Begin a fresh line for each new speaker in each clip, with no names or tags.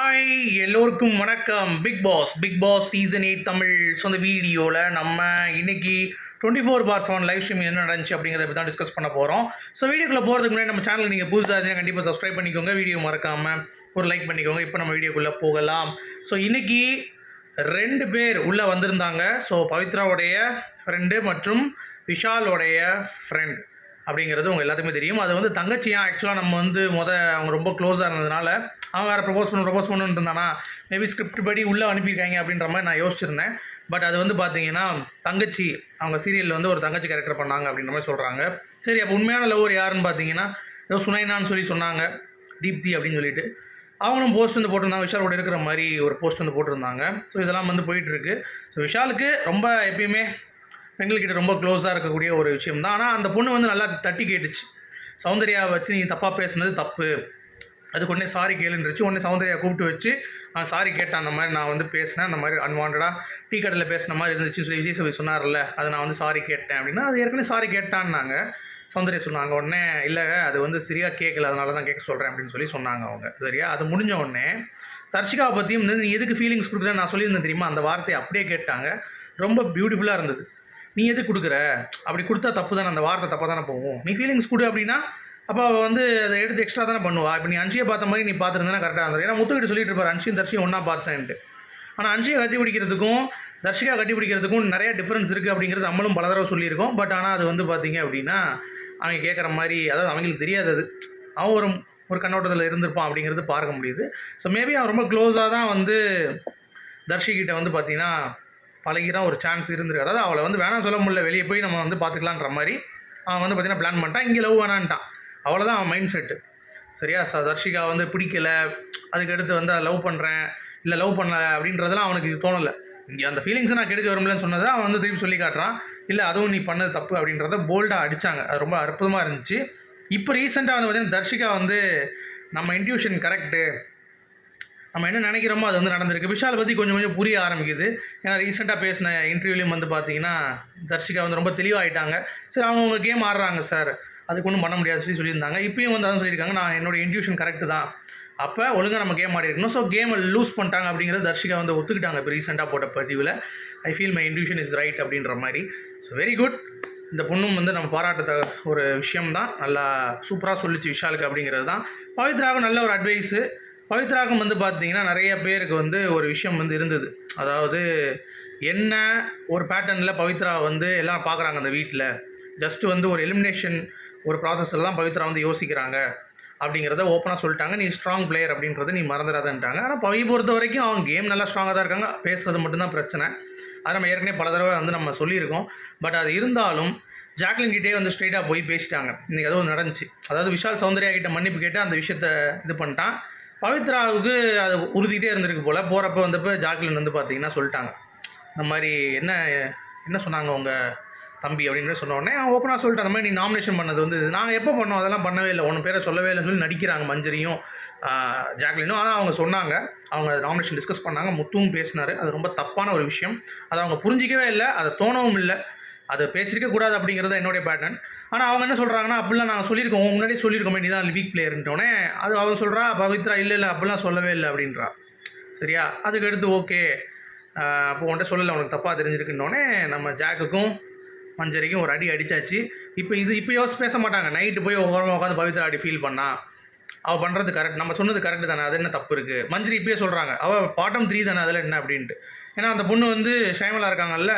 Hi எல்லோருக்கும் வணக்கம். Big boss season 8 Tamil. So அந்த வீடியோவில் நம்ம இன்னைக்கு 24/7 லைவ் ஸ்ட்ரீம் என்ன நடந்துச்சு அப்படிங்கிறத பற்றி தான் டிஸ்கஸ் பண்ண போகிறோம். ஸோ வீடியோக்குள்ளே போகிறதுக்கு முன்னாடி நம்ம சேனல் நீங்கள் புதுசாக இருந்தால் கண்டிப்பாக சப்ஸ்கிரைப் பண்ணிக்கோங்க, வீடியோ மறக்காமல் ஒரு லைக் பண்ணிக்கோங்க. இப்போ நம்ம வீடியோக்குள்ளே போகலாம். ஸோ இன்னைக்கு 2 பேர் உள்ளே வந்திருந்தாங்க. ஸோ பவித்ராவுடைய ஃப்ரெண்டு மற்றும் விஷாலோடைய ஃப்ரெண்ட் அப்படிங்கிறது உங்கள் எல்லாத்துக்குமே தெரியும். அது வந்து தங்கச்சியாக ஆக்சுவலாக நம்ம வந்து அவங்க ரொம்ப க்ளோஸாக இருந்ததுனால அவன் வேறு ப்ரப்போஸ் பண்ணுன்னு இருந்தானா மேபி ஸ்கிரிப்ட் படி உள்ளே அனுப்பியிருக்காங்க அப்படின்ற மாதிரி நான் யோசிச்சிருந்தேன். பட் அது வந்து பார்த்தீங்கன்னா தங்கச்சி அவங்க சீரியலில் வந்து ஒரு தங்கச்சி கேரக்டர் பண்ணாங்க அப்படின்ற மாதிரி சொல்கிறாங்க. சரி, அப்போ உண்மையான லவ்வர் யாருன்னு பார்த்தீங்கன்னா ஏதோ சுனைனான்னு சொன்னாங்க, தீப்தி அப்படின்னு சொல்லிட்டு. அவங்களும் போஸ்ட் வந்து போட்டிருந்தாங்க, விஷாலோட இருக்கிற மாதிரி ஒரு போஸ்ட் வந்து போட்டிருந்தாங்க. ஸோ இதெல்லாம் வந்து போயிட்டுருக்கு. ஸோ விஷாலுக்கு ரொம்ப எப்பயுமே பெண்கள்கிட்ட ரொம்ப க்ளோஸாக இருக்கக்கூடிய ஒரு விஷயம் தான். ஆனால் அந்த பொண்ணு வந்து நல்லா தட்டி கேட்டுச்சு. சௌந்தர்யாவை வச்சு நீ தப்பாக பேசுனது தப்பு, அதுக்கு உடனே சாரி கேளுன்றுச்சு. உடனே சௌந்தர்யா கூப்பிட்டு வச்சு சாரி கேட்டேன், அந்த மாதிரி நான் வந்து பேசினேன், அந்த மாதிரி அன்வான்டாக டீ கடையில் பேசின மாதிரி இருந்துச்சு சொல்லி விஜய் சேவை சொன்னார்ல, அதை நான் வந்து சாரி கேட்டேன் அப்படின்னா அது ஏற்கனவே சாரி கேட்டான்னாங்க. சௌந்தர்யா சொன்னாங்க உடனே இல்லை அது வந்து சரியாக கேட்கல, அதனால தான் கேட்க சொல்கிறேன் அப்படின்னு சொன்னாங்க அவங்க. சரியா, அது முடிஞ்ச உடனே தர்ஷிகாவை பற்றியும் நீ எதுக்கு ஃபீலிங்ஸ் கொடுக்குறேன்னு நான் சொல்லியிருந்தேன் தெரியுமா, அந்த வார்த்தையை அப்படியே கேட்டாங்க. ரொம்ப பியூட்டிஃபுல்லாக இருந்தது. நீ எது கொடுக்குற, அப்படி கொடுத்தா தப்பு தானே, அந்த வார்த்தை தப்பாக தானே போகும். நீ ஃபீலிங்ஸ் கொடு அப்படின்னா அப்போ அவள் வந்து அதை எடுத்து எக்ஸ்ட்ரா தானே பண்ணுவா. இப்போ நீ அன்ஷியை பார்த்த மாதிரி நீ பார்த்துருந்தா கரெக்டாக இருந்தது. ஏன்னா முத்துக்கிட்ட சொல்லிட்டு இருப்பார் அன்ஷியும் தர்ஷியும் ஒன்றா பார்த்தேன்ட்டு. ஆனால் அன்ஷியை கட்டி பிடிக்கிறதுக்கும் தர்ஷிகா கட்டி பிடிக்கிறதுக்கும் நிறைய டிஃப்ரென்ஸ் இருக்குது அப்படிங்கிறது நம்மளும் பல தடவை சொல்லியிருக்கோம். பட் ஆனால் அது வந்து பார்த்திங்க அப்படின்னா அவங்க கேட்குற மாதிரி, அதாவது அவங்களுக்கு தெரியாது, அது அவன் ஒரு கண்ணோட்டத்தில் இருந்திருப்பான் அப்படிங்கிறது பார்க்க முடியுது. ஸோ மேபி அவன் ரொம்ப க்ளோஸாக தான் வந்து தர்ஷிகிட்ட வந்து பார்த்திங்கன்னா பழகிதான் ஒரு சான்ஸ் இருந்திருக்கு. அதாவது அவளை வந்து வேணாம் சொல்ல முடியல, வெளியே போய் நம்ம வந்து பார்த்துக்கலான்ற மாதிரி அவன் வந்து பார்த்திங்கன்னா பிளான் பண்ணிட்டான். இங்கே லவ் வேணான்ட்டான், அவ்வளோதான் அவன் மைண்ட் செட்டு. சரியா, தர்ஷிகா வந்து பிடிக்கலை, அதுக்கடுத்து வந்து அதை லவ் பண்ணுறேன் இல்லை லவ் பண்ணல அப்படின்றதெல்லாம் அவனுக்கு தோணலை. இங்கே அந்த ஃபீலிங்ஸை நான் கெடுக்க வரும்லன்னு சொன்னதை அவன் வந்து திருப்பி சொல்லி காட்டுறான். இல்லை அதுவும் நீ பண்ணது தப்பு அப்படின்றத போல்டாக அடித்தாங்க. அது ரொம்ப அற்புதமாக இருந்துச்சு. இப்போ ரீசெண்டாக வந்து பார்த்திங்கன்னா தர்ஷிகா வந்து நம்ம இன்ட்யூஷன் கரெக்டு, நம்ம என்ன நினைக்கிறோமோ அது வந்து நடந்திருக்கு. விஷால் பற்றி கொஞ்சம் கொஞ்சம் புரிய ஆரம்பிக்குது. ஏன்னா ரீசெண்டாக பேசின இன்டர்வியூலையும் வந்து பார்த்தீங்கன்னா தர்ஷிகா வந்து ரொம்ப தெளிவாகிட்டாங்க. சரி, அவங்க கேம் ஆடுறாங்க சார், அதுக்கு ஒன்றும் பண்ண முடியாது சொல்லியிருந்தாங்க. இப்பயும் வந்து அதான் சொல்லியிருக்காங்க, நான் என்னோட இன்ட்யூஷன் கரெக்டு தான், அப்போ ஒழுங்காக நம்ம கேம் ஆடி இருக்கணும். ஸோ கேமை லூஸ் பண்ணிட்டாங்க அப்படிங்கிறது தர்ஷிகா வந்து ஒத்துக்கிட்டாங்க. இப்போ ரீசெண்டாக போட்ட பதிவில் I feel my intuition is right அப்படின்ற மாதிரி. So very good. இந்த பொண்ணும் வந்து நம்ம பாராட்ட ஒரு விஷயம் தான். நல்லா சூப்பராக சொல்லிச்சு விஷாலுக்கு அப்படிங்கிறது தான். பவித்ராவுக்கு நல்ல ஒரு அட்வைஸு. பவித்ராகம் வந்து பார்த்தீங்கன்னா நிறைய பேருக்கு வந்து ஒரு விஷயம் வந்து இருந்தது. அதாவது என்ன ஒரு பேட்டர்னில் பவித்ரா வந்து எல்லாம் பார்க்குறாங்க அந்த வீட்டில், ஜஸ்ட்டு வந்து ஒரு எலிமினேஷன் ஒரு ப்ராசஸில் தான் பவித்ரா வந்து யோசிக்கிறாங்க அப்படிங்கிறத ஓப்பனாக சொல்லிட்டாங்க. நீ ஸ்ட்ராங் பிளேயர் அப்படின்றத நீ மறந்துடாதன்ட்டாங்க. ஆனால் பவி பொறுத்த வரைக்கும் அவங்க கேம் நல்லா ஸ்ட்ராங்காக தான் இருக்காங்க, பேசுறது மட்டும்தான் பிரச்சனை. அதை நம்ம ஏற்கனவே பல தடவை வந்து நம்ம சொல்லியிருக்கோம். பட் அது இருந்தாலும் ஜாக்லின் கிட்டே வந்து ஸ்ட்ரெயிட்டாக போய் பேசிட்டாங்க. இன்றைக்கி அதுவும் நடந்துச்சு. அதாவது விஷால் சௌந்தர்யா கிட்ட மன்னிப்பு கேட்டு அந்த விஷயத்தை இது பண்ணிட்டான். பவித்ராவுக்கு அது உறுதிட்டே இருந்திருக்கு போல். போகிறப்ப வந்தப்போ ஜாக்லின் வந்து பார்த்தீங்கன்னா சொல்லிட்டாங்க, இந்த மாதிரி என்ன சொன்னாங்க உங்கள் தம்பி அப்படின்னு சொன்ன உடனே அவன் ஓப்பனாக சொல்லிட்டு, அந்த மாதிரி நீ நாமினேஷன் பண்ணது வந்து நாங்கள் எப்போ பண்ணோம், அதெல்லாம் பண்ணவே இல்லை, ஒன்று பேரை சொல்லவே இல்லைன்னு சொல்லி நடிக்கிறாங்க மஞ்சரியும் ஜாக்லினும். ஆனால் அவங்க சொன்னாங்க, அவங்க நாமினேஷன் டிஸ்கஸ் பண்ணாங்க, முத்துவும் பேசினார். அது ரொம்ப தப்பான ஒரு விஷயம். அதை அவங்க புரிஞ்சிக்கவே இல்லை, அதை தோணவும் இல்லை, அது பேசியிருக்க கூடாது அப்படிங்கிறது என்னுடைய பேட்டர்ன். ஆனால் அவங்க என்ன சொல்கிறாங்கன்னா, அப்படிலாம் நாங்கள் சொல்லியிருக்கோம், முன்னாடியே சொல்லியிருக்கோமே நீ தான் வீக் பிளேயர்ன்ட்டோன்னே அது அவன் சொல்கிறா பவித்ரா இல்லை அப்படிலாம் சொல்லவே இல்லை அப்படின்றா. சரியா, அதுக்கு அடுத்து ஓகே அப்போ உன்ட்ட சொல்லலை, உனக்கு தப்பாக தெரிஞ்சிருக்குன்னொடனே நம்ம ஜாக்குக்கும் மஞ்சரிக்கும் ஒரு அடி அடித்தாச்சு. இப்போ யோசிச்சு பேச மாட்டாங்க. நைட்டு போய் ஓரமாக உட்காந்து பவித்ரா அடி ஃபீல் பண்ணா, அவள் பண்ணுறது கரெக்ட், நம்ம சொன்னது கரெக்டு தானே, அது என்ன தப்பு இருக்குது. மஞ்சரி இப்போயே சொல்கிறாங்க அவள் பாட்டம் 3 தானே, அதில் என்ன அப்படின்ட்டு. ஏன்னா அந்த பொண்ணு வந்து ஷைமலா இருக்காங்கல்ல,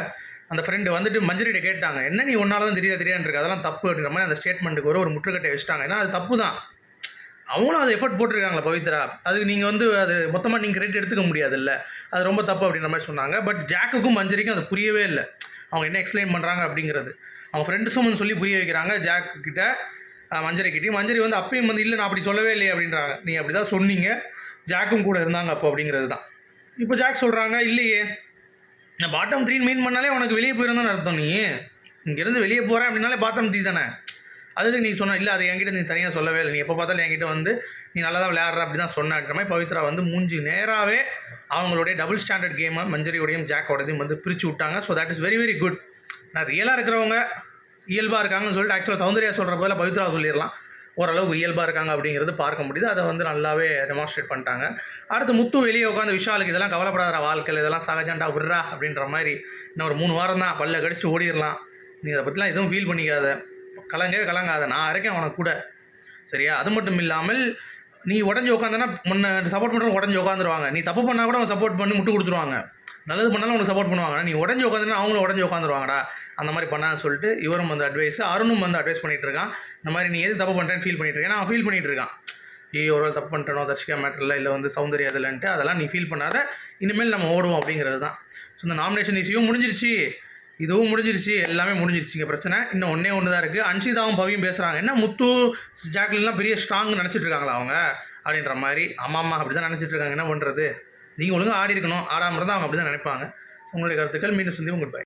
அந்த ஃப்ரெண்டு வந்துட்டு மஞ்சரிட்ட கேட்டாங்க, என்ன நீ ஒன்றால் தான் தெரியாதுன்னு இருக்கு, அதெல்லாம் தப்பு அப்படின்ற மாதிரி அந்த ஸ்டேட்மெண்ட்டுக்கு ஒரு முற்றுக்கட்டை வச்சுட்டாங்க. ஏன்னா அது தப்பு தான், அவங்களும் அது எஃபர்ட் போட்டிருக்காங்களா பவித்ரா, அதுக்கு நீங்கள் வந்து அது மொத்தமாக நீங்கள் கிரெடிட் எடுத்துக்க முடியாதுல்ல, அது ரொம்ப தப்பு அப்படின்ற மாதிரி சொன்னாங்க. பட் ஜாக்குக்கும் மஞ்சரிக்கும் அது புரியவே இல்லை, அவங்க என்ன எக்ஸ்பிளைன் பண்ணுறாங்க அப்படிங்கிறது. அவங்க ஃப்ரெண்ட்ஸும் வந்து சொல்லி புரிய வைக்கிறாங்க ஜாக் கிட்ட மஞ்சரிக்கிட்டையும். மஞ்சரி வந்து அப்பயும் வந்து இல்லை நான் அப்படி சொல்லவே இல்லையே அப்படின்றாங்க. நீங்கள் அப்படி தான் சொன்னீங்க, ஜாக்கும் கூட இருந்தாங்க அப்போ அப்படிங்கிறது தான். இப்போ ஜாக் சொல்கிறாங்க இல்லையே, நான் பாட்டம் 3 மீன் பண்ணாலே உனக்கு வெளியே போயிருந்தான்னு அர்த்தம், நீ இங்கேருந்து வெளியே போகிறேன் அப்படின்னாலே பாட்டம் 3 தானே, அதுக்கு நீ சொன்ன இல்லை, அது என்கிட்ட நீ தனியாக சொல்லவே இல்லை, நீ எப்போ பார்த்தாலும் என்கிட்ட வந்து நீ நல்லா தான் விளையாடுற அப்படி தான் சொன்னன்ற மாதிரி பவித்ரா வந்து மூஞ்சி நேராகவே அவங்களுடைய டபுள் ஸ்டாண்டர்ட் கேமை மஞ்சரியோடையும் ஜாக்கோடையும் வந்து பிரித்து விட்டாங்க. So that is very very good. நான் ரியலாக இருக்கிறவங்க இயல்பாக இருக்காங்கன்னு சொல்லிட்டு ஆக்சுவலாக சௌந்தர்யா சொல்கிற போதில் பவித்ரா சொல்லிடலாம். ஓரளவுக்கு இயல்பாக இருக்காங்க அப்படிங்கிறது பார்க்க முடியுது. அதை வந்து நல்லாவே டெமான்ஸ்ட்ரேட் பண்ணிட்டாங்க. அடுத்து முத்து வெளியே உட்காந்து விஷாலுக்கு இதெல்லாம் கவலைப்படாத வாழ்க்கையில் இதெல்லாம் சகஜண்டா விட்றா அப்படின்ற மாதிரி, இன்னும் ஒரு 3 வாரம் தான் பல்ல கடிச்சு ஓடிடலாம், நீ அதை பற்றிலாம் எதுவும் ஃபீல் பண்ணிக்காத, கலங்கவே கலங்காத, நான் இருக்கேன் உனக்கு கூட, சரியா? அது மட்டும் இல்லாமல் நீ உடஞ்சி உட்காந்தனா முன்ன சப்போர்ட் பண்ணுறவங்க உடஞ்சி உட்காந்துருவாங்க, நீ தப்பு பண்ணால் கூட அவங்க சப்போர்ட் பண்ணி முட்டு கொடுத்துருவாங்க, நல்லது பண்ணாலும் உனக்கு சப்போர்ட் பண்ணுவாங்க, நீ உடஞ்சி உட்காந்துனா அவங்களும் உடஞ்சி உட்காந்துருவாங்கடா, அந்த மாதிரி பண்ணான்னு சொல்லிட்டு இவரும் வந்து அட்வைஸ், அருணும் வந்து அட்வைஸ் பண்ணிகிட்டு இருக்கான். இந்த மாதிரி நீ எது தப்பு பண்ணுறேன்னு ஃபீல் பண்ணிட்டு இருக்கேன், நான் ஃபீல் பண்ணிகிட்டு இருக்கான், ஐயோ ஒரு தப்பு பண்ணிட்டனோ தர்ஷிகா மேட்டரில், இல்லை வந்து சௌந்தர்யா இல்லைன்ட்டு, அதெல்லாம் நீ ஃபீல் பண்ணாத, இனிமேல் நம்ம ஓடுவோம் அப்படிங்கிறது தான். ஸோ இந்த நாமினேஷன் இஷ்யூவும் முடிஞ்சிருச்சு, இதுவும் முடிஞ்சிருச்சு, எல்லாமே முடிஞ்சிருச்சுங்க. பிரச்சனை இன்னும் ஒன்று தான் இருக்குது. அன்ஷிதாவும் பவியும் பேசுகிறாங்க, என்ன முத்து ஜாக்லின்லாம் பெரிய ஸ்ட்ராங் நினச்சிட்டு இருக்காங்களா அவங்க அப்படின்ற மாதிரி. ஆமாம்மா அப்படி தான் நினச்சிட்டு இருக்காங்க, என்ன பண்ணுறது, நீங்கள் ஒழுங்காக ஆடி இருக்கணும், ஆடாமல் இருந்தால் அவங்க அப்படி தான் நினைப்பாங்க. உங்களுடைய கருத்துக்கள் மீண்டும் சந்திப்போம். Good bye.